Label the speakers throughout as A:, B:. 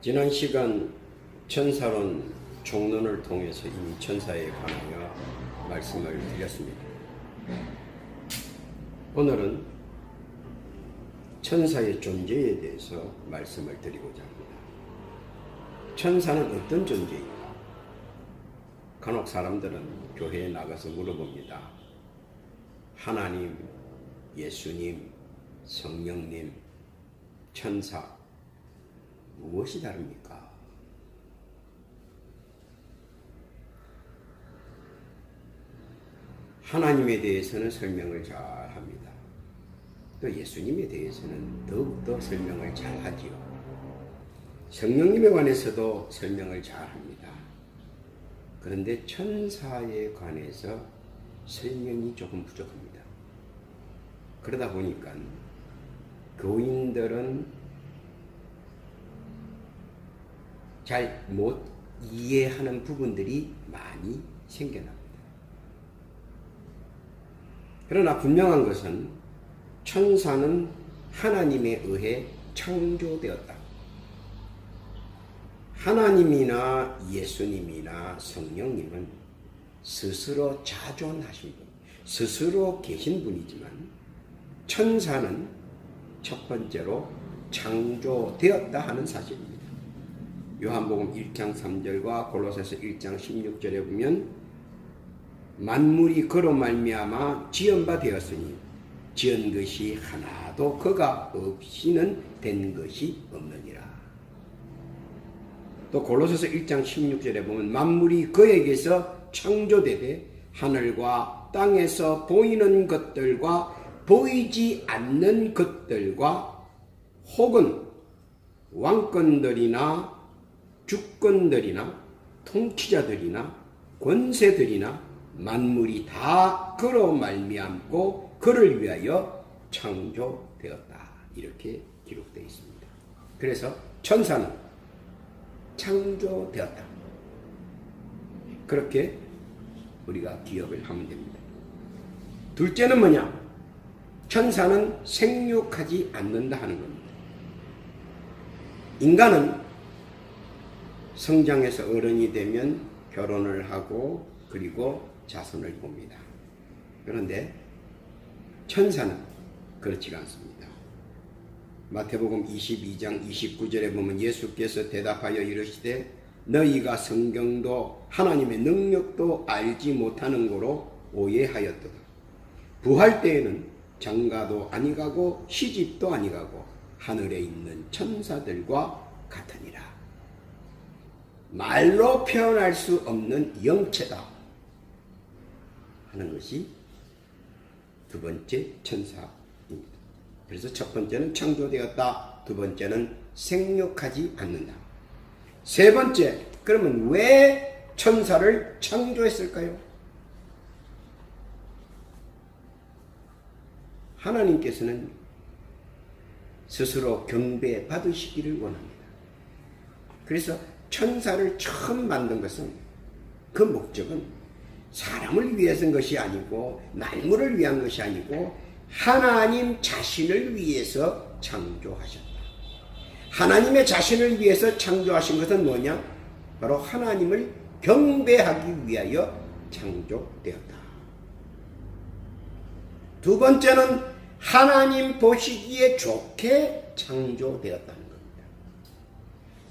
A: 지난 시간 천사론 총론을 통해서 이미 천사에 관하여 말씀을 드렸습니다. 오늘은 천사의 존재에 대해서 말씀을 드리고자 합니다. 천사는 어떤 존재인가? 간혹 사람들은 교회에 나가서 물어봅니다. 하나님, 예수님, 성령님, 천사 무엇이 다릅니까? 하나님에 대해서는 설명을 잘 합니다. 또 예수님에 대해서는 더욱더 설명을 잘 하지요. 성령님에 관해서도 설명을 잘 합니다. 그런데 천사에 관해서 설명이 조금 부족합니다. 그러다 보니까 교인들은 잘 못 이해하는 부분들이 많이 생겨납니다. 그러나 분명한 것은 천사는 하나님에 의해 창조되었다. 하나님이나 예수님이나 성령님은 스스로 자존하신 분, 스스로 계신 분이지만 천사는 첫 번째로 창조되었다 하는 사실입니다. 요한복음 1장 3절과 골로새서 1장 16절에 보면 만물이 그로 말미암아 지은 바 되었으니 지은 것이 하나도 그가 없이는 된 것이 없느니라. 또 골로새서 1장 16절에 보면 만물이 그에게서 창조되되 하늘과 땅에서 보이는 것들과 보이지 않는 것들과 혹은 왕권들이나 주권들이나 통치자들이나 권세들이나 만물이 다 그로 말미암고 그를 위하여 창조되었다. 이렇게 기록되어 있습니다. 그래서 천사는 창조되었다. 그렇게 우리가 기억을 하면 됩니다. 둘째는 뭐냐? 천사는 생육하지 않는다 하는 겁니다. 인간은 성장해서 어른이 되면 결혼을 하고 그리고 자손을 봅니다. 그런데 천사는 그렇지가 않습니다. 마태복음 22장 29절에 보면 예수께서 대답하여 이르시되 너희가 성경도 하나님의 능력도 알지 못하는 거로 오해하였도다. 부활 때에는 장가도 아니가고 시집도 아니가고 하늘에 있는 천사들과 같으니라. 말로 표현할 수 없는 영체다 하는 것이 두 번째 천사입니다. 그래서 첫 번째는 창조되었다. 두 번째는 생육하지 않는다. 세 번째, 그러면 왜 천사를 창조했을까요? 하나님께서는 스스로 경배 받으시기를 원합니다. 그래서 천사를 처음 만든 것은 그 목적은 사람을 위해서인 것이 아니고 만물을 위한 것이 아니고 하나님 자신을 위해서 창조하셨다. 하나님의 자신을 위해서 창조하신 것은 뭐냐? 바로 하나님을 경배하기 위하여 창조되었다. 두 번째는 하나님 보시기에 좋게 창조되었다는 겁니다.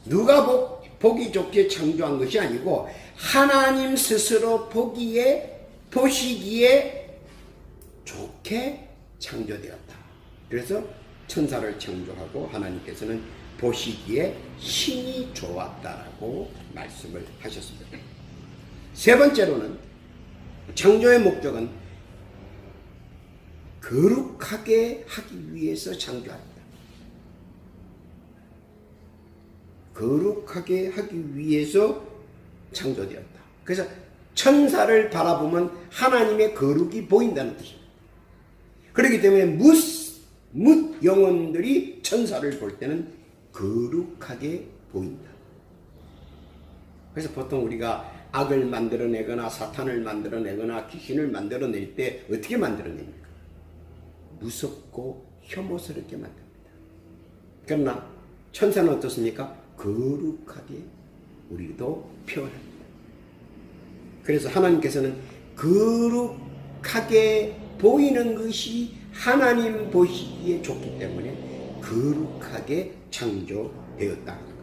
A: 누가 보기 좋게 창조한 것이 아니고 하나님 스스로 보시기에 좋게 창조되었다. 그래서 천사를 창조하고 하나님께서는 보시기에 신이 좋았다라고 말씀을 하셨습니다. 세 번째로는 창조의 목적은 거룩하게 하기 위해서 창조합니다. 거룩하게 하기 위해서 창조되었다. 그래서 천사를 바라보면 하나님의 거룩이 보인다는 뜻입니다. 그렇기 때문에 뭇 영혼들이 천사를 볼 때는 거룩하게 보인다. 그래서 보통 우리가 악을 만들어내거나 사탄을 만들어내거나 귀신을 만들어낼 때 어떻게 만들어냅니까? 무섭고 혐오스럽게 만듭니다. 그러나 천사는 어떻습니까? 거룩하게 우리도 표현합니다. 그래서 하나님께서는 거룩하게 보이는 것이 하나님 보시기에 좋기 때문에 거룩하게 창조되었다는 겁니다.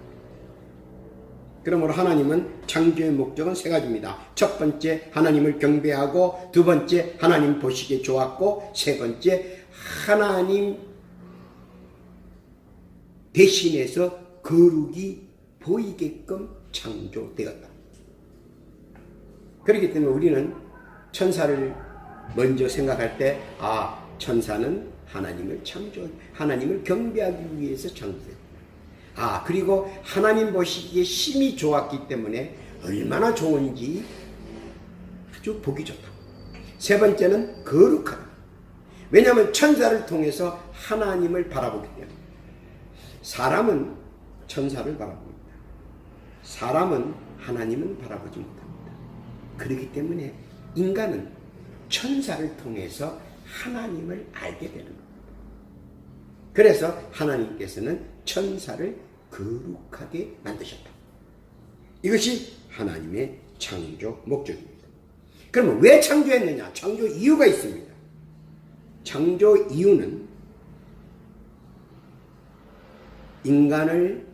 A: 그러므로 하나님은 창조의 목적은 세 가지입니다. 첫 번째, 하나님을 경배하고, 두 번째, 하나님 보시기에 좋았고, 세 번째, 하나님 대신해서 거룩이 보이게끔 창조되었다. 그렇기 때문에 우리는 천사를 먼저 생각할 때, 천사는 하나님을 경배하기 위해서 창조됐다. 그리고 하나님 보시기에 심히 좋았기 때문에 얼마나 좋은지 아주 보기 좋다. 세 번째는 거룩하다. 왜냐하면 천사를 통해서 하나님을 바라보기 때문에. 사람은 천사를 바라봅니다. 사람은 하나님은 바라보지 못합니다. 그렇기 때문에 인간은 천사를 통해서 하나님을 알게 되는 겁니다. 그래서 하나님께서는 천사를 거룩하게 만드셨다. 이것이 하나님의 창조 목적입니다. 그러면 왜 창조했느냐? 창조 이유가 있습니다. 창조 이유는 인간을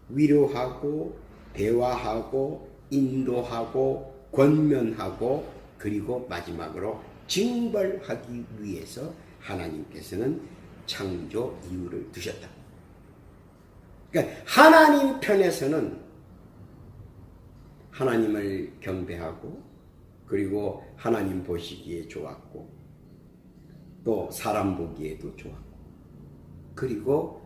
A: 위로하고 대화하고 인도하고 권면하고 그리고 마지막으로 징벌하기 위해서 하나님께서는 창조 이유를 두셨다. 그러니까 하나님 편에서는 하나님을 경배하고 그리고 하나님 보시기에 좋았고 또 사람 보기에도 좋았고 그리고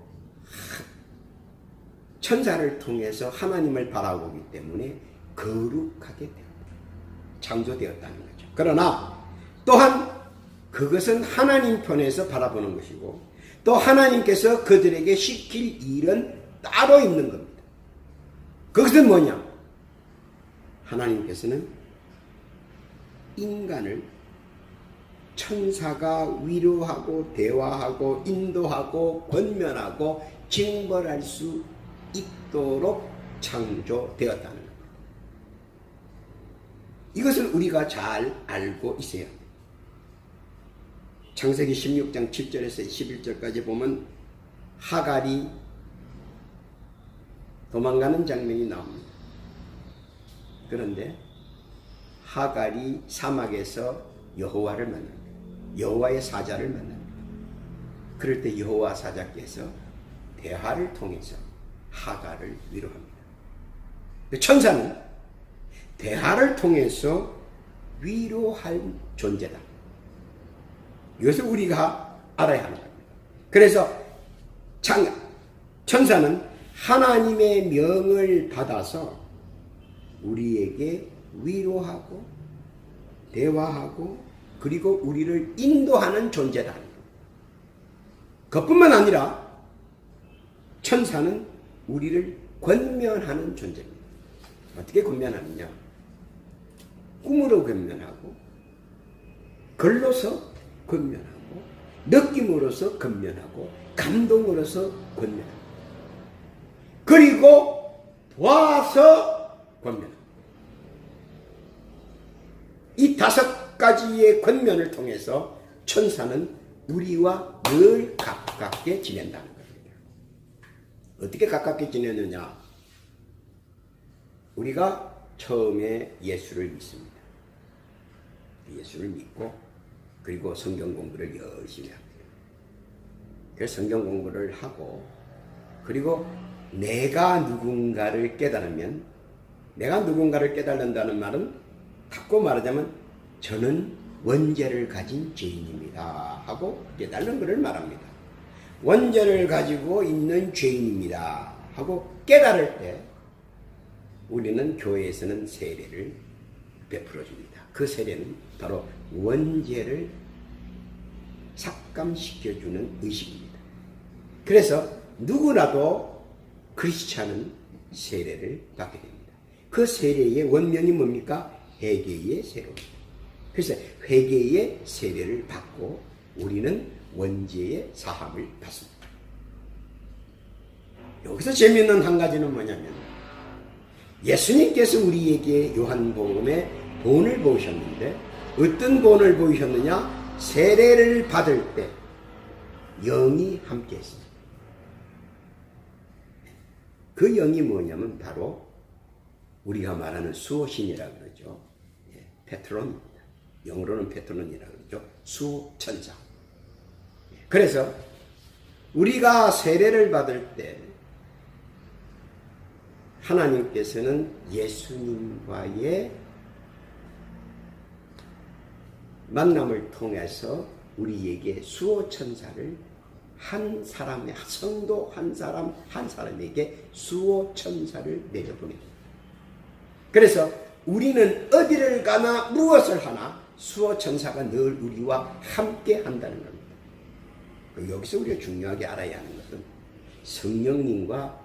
A: 천사를 통해서 하나님을 바라보기 때문에 거룩하게 되었다. 창조되었다는 거죠. 그러나 또한 그것은 하나님 편에서 바라보는 것이고 또 하나님께서 그들에게 시킬 일은 따로 있는 겁니다. 그것은 뭐냐? 하나님께서는 인간을 천사가 위로하고 대화하고 인도하고 권면하고 징벌할 수 있도록 창조되었다는 겁니다. 이것을 우리가 잘 알고 있어야 합니다. 창세기 16장 7절에서 11절까지 보면 하갈이 도망가는 장면이 나옵니다. 그런데 하갈이 사막에서 여호와를 만납니다. 여호와의 사자를 만납니다. 그럴 때 여호와 사자께서 대화를 통해서 하갈을 위로합니다. 천사는 대화를 통해서 위로할 존재다. 이것을 우리가 알아야 합니다. 그래서 천사는 하나님의 명을 받아서 우리에게 위로하고 대화하고 그리고 우리를 인도하는 존재다. 그것뿐만 아니라 천사는 우리를 권면하는 존재입니다. 어떻게 권면하느냐? 꿈으로 권면하고 글로서 권면하고 느낌으로서 권면하고 감동으로서 권면하고 그리고 도와서 권면하고 이 5가지의 권면을 통해서 천사는 우리와 늘 가깝게 지낸다는 겁니다. 어떻게 가깝게 지내느냐? 우리가 처음에 예수를 믿습니다. 예수를 믿고 그리고 성경 공부를 열심히 합니다. 그래서 성경 공부를 하고 그리고 내가 누군가를 깨달으면 내가 누군가를 깨달는다는 말은 바꿔 말하자면 저는 원죄를 가진 죄인입니다 하고 깨달는 것을 말합니다. 원죄를 가지고 있는 죄인입니다 하고 깨달을 때 우리는 교회에서는 세례를 베풀어 줍니다. 그 세례는 바로 원죄를 삭감시켜주는 의식입니다. 그래서 누구라도 크리스찬은 세례를 받게 됩니다. 그 세례의 원명이 뭡니까? 회개의 세례입니다. 그래서 회개의 세례를 받고 우리는 원죄의 사함을 받습니다. 여기서 재미있는 한 가지는 뭐냐면 예수님께서 우리에게 요한복음에 본을 보이셨는데 어떤 본을 보이셨느냐? 세례를 받을 때 영이 함께 했습니다. 그 영이 뭐냐면 바로 우리가 말하는 수호신이라고 그러죠. 페트론입니다. 영어로는 페트론이라고 그러죠. 수호천사. 그래서 우리가 세례를 받을 때 하나님께서는 예수님과의 만남을 통해서 우리에게 수호천사를 한 사람의 성도 한 사람에게 수호천사를 내려보냅니다. 그래서 우리는 어디를 가나 무엇을 하나 수호천사가 늘 우리와 함께 한다는 겁니다. 여기서 우리가 중요하게 알아야 하는 것은 성령님과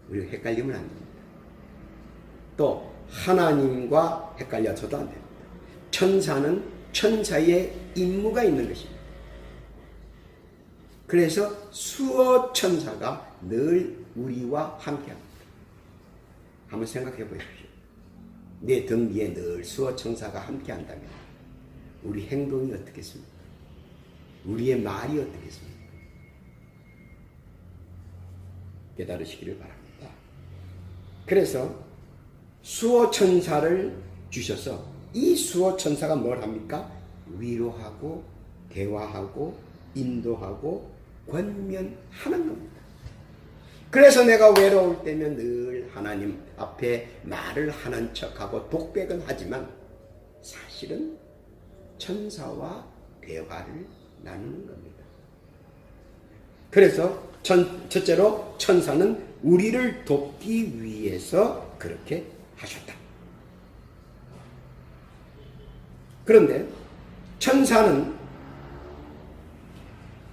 A: 우리가 헷갈리면 안 됩니다. 또 하나님과 헷갈려서도 안 됩니다. 천사는 천사의 임무가 있는 것입니다. 그래서 수호천사가 늘 우리와 함께합니다. 한번 생각해 보십시오. 내 등 위에 늘 수호천사가 함께한다면 우리 행동이 어떻겠습니까? 우리의 말이 어떻겠습니까? 깨달으시기를 바랍니다. 그래서 수호천사를 주셔서 이 수호천사가 뭘 합니까? 위로하고 대화하고 인도하고 권면하는 겁니다. 그래서 내가 외로울 때면 늘 하나님 앞에 말을 하는 척하고 독백은 하지만 사실은 천사와 대화를 나누는 겁니다. 그래서 첫째로 천사는 우리를 돕기 위해서 그렇게 하셨다. 그런데 천사는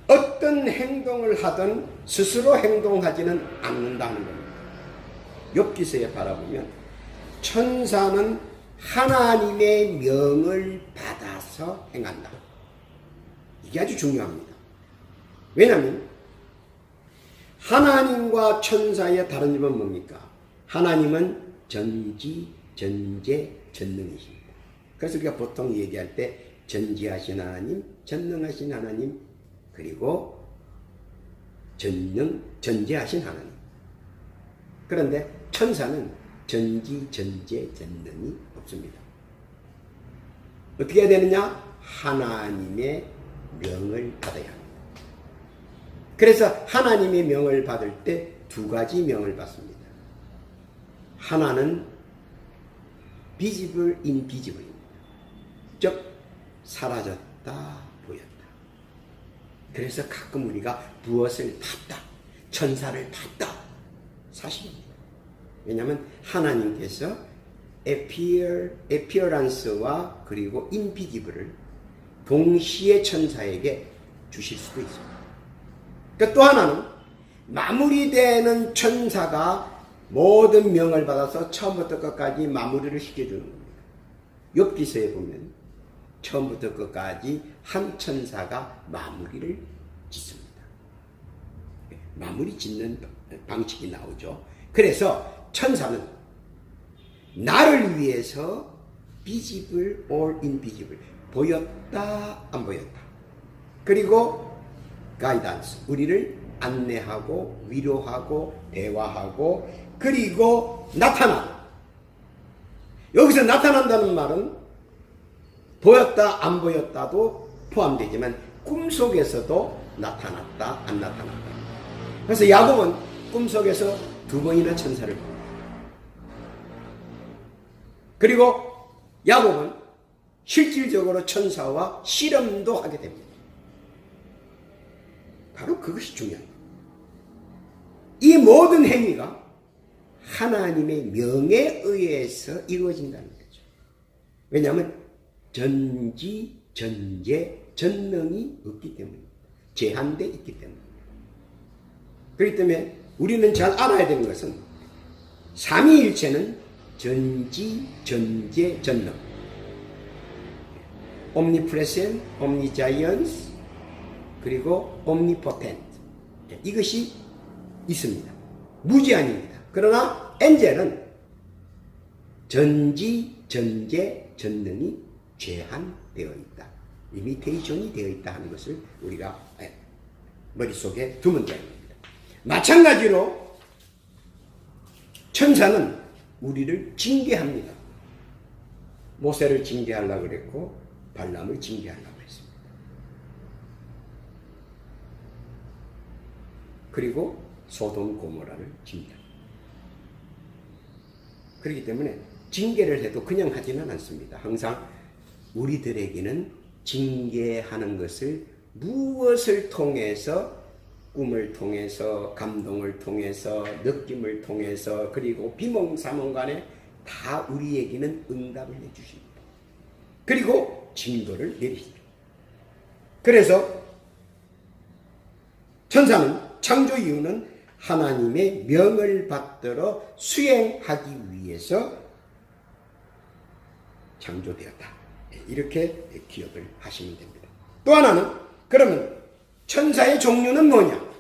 A: 어떤 행동을 하든 스스로 행동하지는 않는다는 겁니다. 욥기서에 바라보면 천사는 하나님의 명을 받아서 행한다. 이게 아주 중요합니다. 왜냐하면 하나님과 천사의 다른 점은 뭡니까? 하나님은 전지, 전제, 전능이십니다. 그래서 우리가 보통 얘기할 때 전지하신 하나님, 전능하신 하나님, 그리고 전제하신 하나님. 그런데 천사는 전지, 전제, 전능이 없습니다. 어떻게 해야 되느냐? 하나님의 명을 받아야 합니다. 그래서 하나님의 명을 받을 때 두 가지 명을 받습니다. 하나는 visible, invisible입니다. 즉 사라졌다, 보였다. 그래서 가끔 우리가 무엇을 봤다, 천사를 봤다, 사실입니다. 왜냐하면 하나님께서 appearance와 그리고 invisible을 동시에 천사에게 주실 수도 있습니다. 그러니까 또 하나는 마무리되는 천사가 모든 명을 받아서 처음부터 끝까지 마무리를 시켜주는 겁니다. 욥기서에 보면 처음부터 끝까지 한 천사가 마무리를 짓습니다. 마무리 짓는 방식이 나오죠. 그래서 천사는 나를 위해서 visible or invisible, 보였다 안 보였다, 그리고 가이던스, 우리를 안내하고 위로하고 대화하고 그리고 나타나. 여기서 나타난다는 말은 보였다 안 보였다도 포함되지만 꿈속에서도 나타났다 안 나타났다. 그래서 야곱은 꿈속에서 2번이나 천사를 봅니다. 그리고 야곱은 실질적으로 천사와 씨름도 하게 됩니다. 바로 그것이 중요합니다. 이 모든 행위가 하나님의 명에 의해서 이루어진다는 거죠. 왜냐하면 전지, 전제, 전능이 없기 때문입니다. 제한되어 있기 때문입니다. 그렇기 때문에 우리는 잘 알아야 되는 것은 삼위일체는 전지, 전제, 전능, omnipresent, omniscience, 그리고 omnipotent, 이것이 있습니다. 무제한입니다. 그러나 엔젤은 전지, 전제, 전능이 제한되어 있다. 리미테이션이 되어 있다 하는 것을 우리가 머릿속에 두면 됩니다. 마찬가지로 천사는 우리를 징계합니다. 모세를 징계하려고 그랬고 발람을 징계하려고 했습니다. 그리고 소돔 고모라를 징계합니다. 그렇기 때문에 징계를 해도 그냥 하지는 않습니다. 항상 우리들에게는 징계하는 것을 무엇을 통해서, 꿈을 통해서, 감동을 통해서, 느낌을 통해서, 그리고 비몽사몽 간에 다 우리에게는 응답을 해주십니다. 그리고 징조를 내리십니다. 그래서 천사는 창조 이유는 하나님의 명을 받들어 수행하기 위해서 창조되었다. 이렇게 기억을 하시면 됩니다. 또 하나는 그러면 천사의 종류는 뭐냐?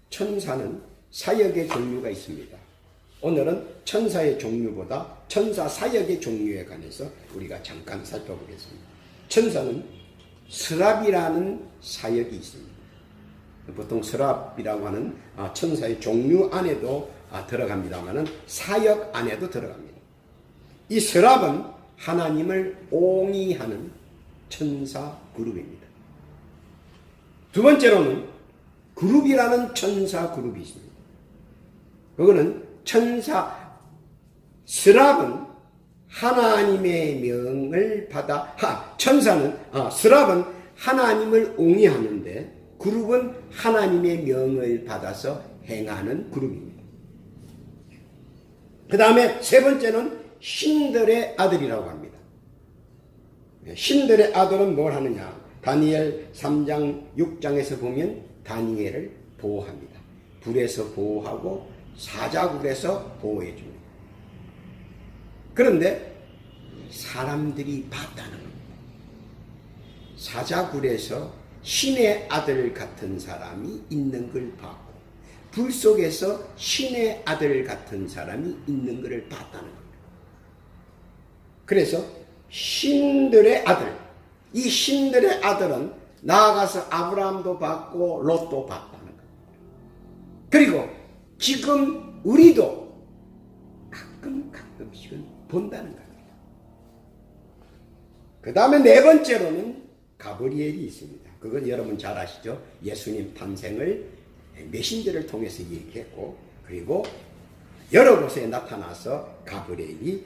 A: 천사는 사역의 종류가 있습니다. 오늘은 천사의 종류보다 천사 사역의 종류에 관해서 우리가 잠깐 살펴보겠습니다. 천사는 스랍이라는 사역이 있습니다. 보통 스랍이라고 하는 천사의 종류 안에도 들어갑니다만 사역 안에도 들어갑니다. 이 스랍은 하나님을 옹이하는 천사 그룹입니다. 두 번째로는 그룹이라는 천사 그룹이 있습니다. 그거는 스랍은 하나님의 명을 받아 스랍은 하나님을 옹이하는데 그룹은 하나님의 명을 받아서 행하는 그룹입니다. 그 다음에 세 번째는 신들의 아들이라고 합니다. 신들의 아들은 뭘 하느냐? 다니엘 3장 6장에서 보면 다니엘을 보호합니다. 불에서 보호하고 사자굴에서 보호해 줍니다. 그런데 사람들이 봤다는 겁니다. 사자굴에서 신의 아들 같은 사람이 있는 걸 봤고 불 속에서 신의 아들 같은 사람이 있는 것을 봤다는 겁니다. 그래서 신들의 아들, 이 신들의 아들은 나아가서 아브라함도 봤고 롯도 봤다는 겁니다. 그리고 지금 우리도 가끔씩은 본다는 겁니다. 그 다음에 네 번째로는 가브리엘이 있습니다. 그건 여러분 잘 아시죠? 예수님 탄생을 메신저를 통해서 얘기했고 그리고 여러 곳에 나타나서 가브리엘이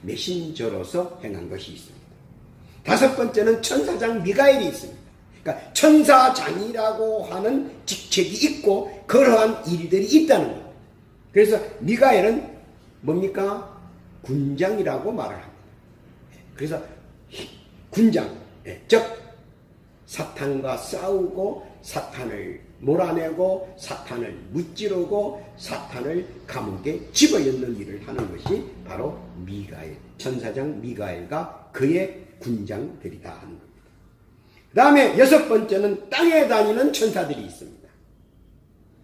A: 메신저로서 행한 것이 있습니다. 다섯 번째는 천사장 미가엘이 있습니다. 그러니까 천사장이라고 하는 직책이 있고 그러한 일들이 있다는 겁니다. 그래서 미가엘은 뭡니까? 군장이라고 말을 합니다. 그래서 군장, 즉 사탄과 싸우고 사탄을 몰아내고 사탄을 무찌르고 사탄을 감옥에 집어넣는 일을 하는 것이 바로 미가엘, 천사장 미가엘과 그의 군장들이다 하는 겁니다. 그 다음에 여섯 번째는 땅에 다니는 천사들이 있습니다.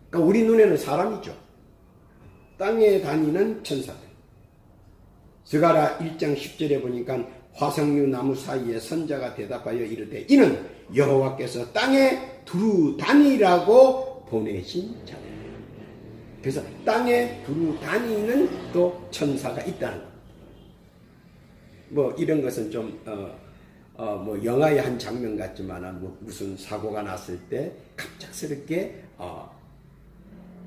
A: 그러니까 우리 눈에는 사람이죠. 땅에 다니는 천사들. 스가랴 1장 10절에 보니까 화석류 나무 사이에 선자가 대답하여 이르되 이는 여호와께서 땅에 두루 다니라고 보내신 자다. 그래서 땅에 두루 다니는 또 천사가 있다는 겁니다. 뭐 이런 것은 좀 뭐 영화의 한 장면 같지만 무슨 사고가 났을 때 갑작스럽게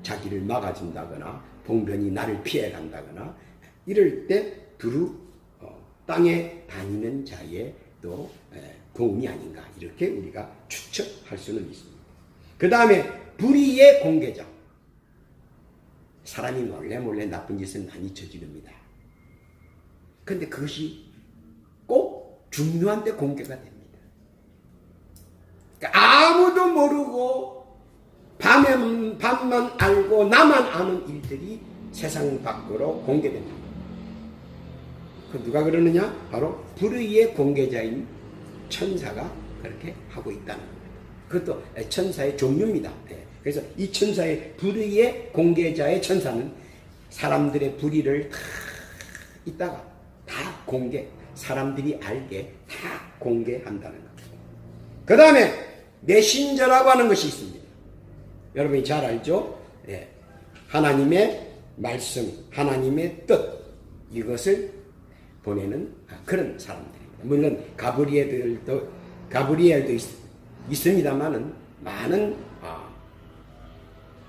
A: 자기를 막아준다거나 봉변이 나를 피해 간다거나 이럴 때 두루 땅에 다니는 자의 또 도움이 아닌가 이렇게 우리가 추측할 수는 있습니다. 그 다음에 불의의 공개자. 사람이 몰래 나쁜 짓을 많이 저지릅니다. 그런데 그것이 꼭 중요한 데 공개가 됩니다. 그러니까 아무도 모르고 밤만 알고 나만 아는 일들이 세상 밖으로 공개됩니다. 그 누가 그러느냐? 바로 불의의 공개자인 천사가 그렇게 하고 있다는 겁니다. 그것도 천사의 종류입니다. 그래서 이 천사의 불의의 공개자의 천사는 사람들의 불의를 다 이따가 다 공개, 사람들이 알게 다 공개한다는 것. 그 다음에 메신저라고 하는 것이 있습니다. 여러분이 잘 알죠? 하나님의 말씀, 하나님의 뜻, 이것을 보내는 그런 사람들입니다. 물론 가브리엘도 있습니다만은 많은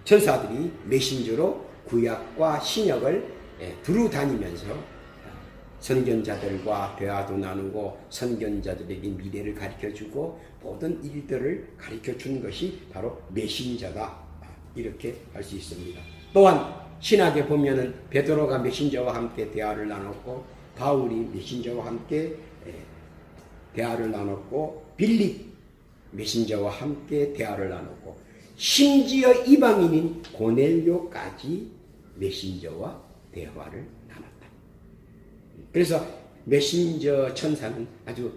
A: 천사들이 메신저로 구약과 신약을 두루 다니면서 선견자들과 대화도 나누고 선견자들에게 미래를 가르쳐주고 모든 일들을 가르쳐주는 것이 바로 메신저다, 이렇게 할 수 있습니다. 또한 신학에 보면은 베드로가 메신저와 함께 대화를 나눴고, 바울이 메신저와 함께 대화를 나눴고, 빌립 메신저와 함께 대화를 나눴고, 심지어 이방인인 고넬료까지 메신저와 대화를 나눴다. 그래서 메신저 천사는 아주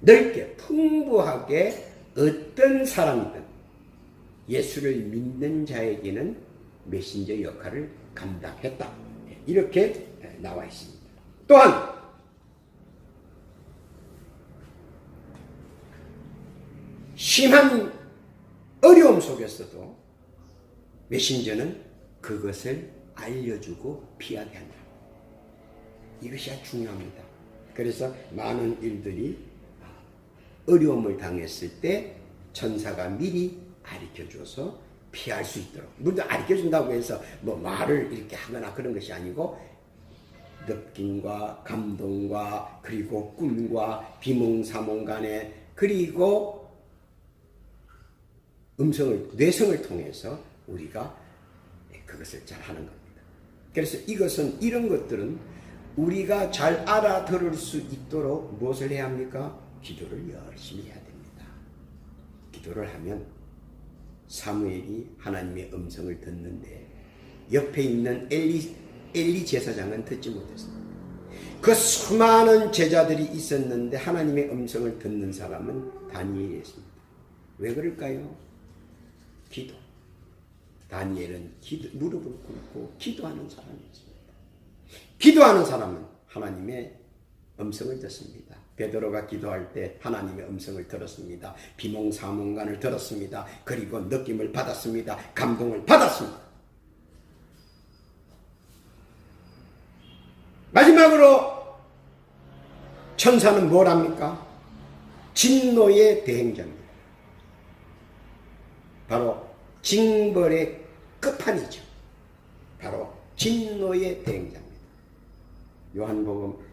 A: 넓게 풍부하게 어떤 사람이든 예수를 믿는 자에게는 메신저 역할을 감당했다, 이렇게 나와 있습니다. 또한 심한 어려움 속에서도 메신저는 그것을 알려주고 피하게 한다. 이것이 아주 중요합니다. 그래서 많은 일들이 어려움을 당했을 때 천사가 미리 가르쳐줘서 피할 수 있도록, 물론 가르쳐준다고 해서 뭐 말을 이렇게 하거나 그런 것이 아니고 느낌과 감동과 그리고 꿈과 비몽사몽 간에 그리고 뇌성을 통해서 우리가 그것을 잘 하는 겁니다. 그래서 이런 것들은 우리가 잘 알아들을 수 있도록 무엇을 해야 합니까? 기도를 열심히 해야 됩니다. 기도를 하면 사무엘이 하나님의 음성을 듣는데 옆에 있는 엘리 제사장은 듣지 못했습니다. 그 수많은 제자들이 있었는데 하나님의 음성을 듣는 사람은 다니엘이었습니다. 왜 그럴까요? 기도. 다니엘은 무릎을 꿇고 기도하는 사람이었습니다. 기도하는 사람은 하나님의 음성을 듣습니다. 베드로가 기도할 때 하나님의 음성을 들었습니다. 비몽사몽간을 들었습니다. 그리고 느낌을 받았습니다. 감동을 받았습니다. 마지막으로 천사는 뭘 합니까? 진노의 대행자입니다. 바로 징벌의 끝판이죠. 바로 진노의 대행자입니다.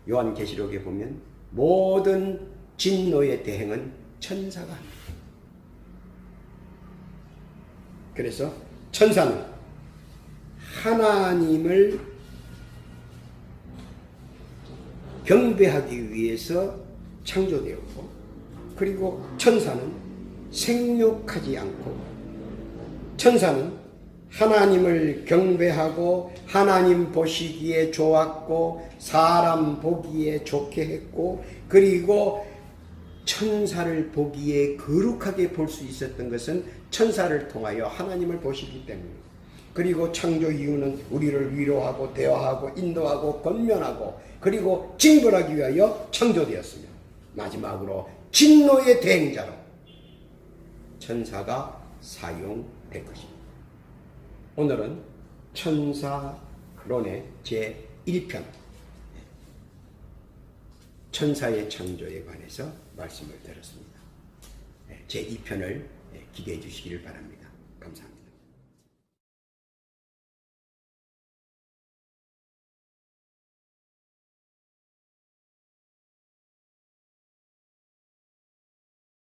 A: 요한계시록에 보면 모든 진노의 대행은 천사가 합니다. 그래서 천사는 하나님을 경배하기 위해서 창조되었고, 그리고 천사는 생육하지 않고, 천사는 하나님을 경배하고 하나님 보시기에 좋았고 사람 보기에 좋게 했고, 그리고 천사를 보기에 거룩하게 볼 수 있었던 것은 천사를 통하여 하나님을 보시기 때문입니다. 그리고 창조 이유는 우리를 위로하고 대화하고 인도하고 권면하고 그리고 징벌하기 위하여 창조되었습니다. 마지막으로 진노의 대행자로 천사가 사용된 것입니다. 오늘은 천사론의 제1편 천사의 창조에 관해서 말씀을 드렸습니다. 제2편을 기대해 주시기를 바랍니다. 감사합니다.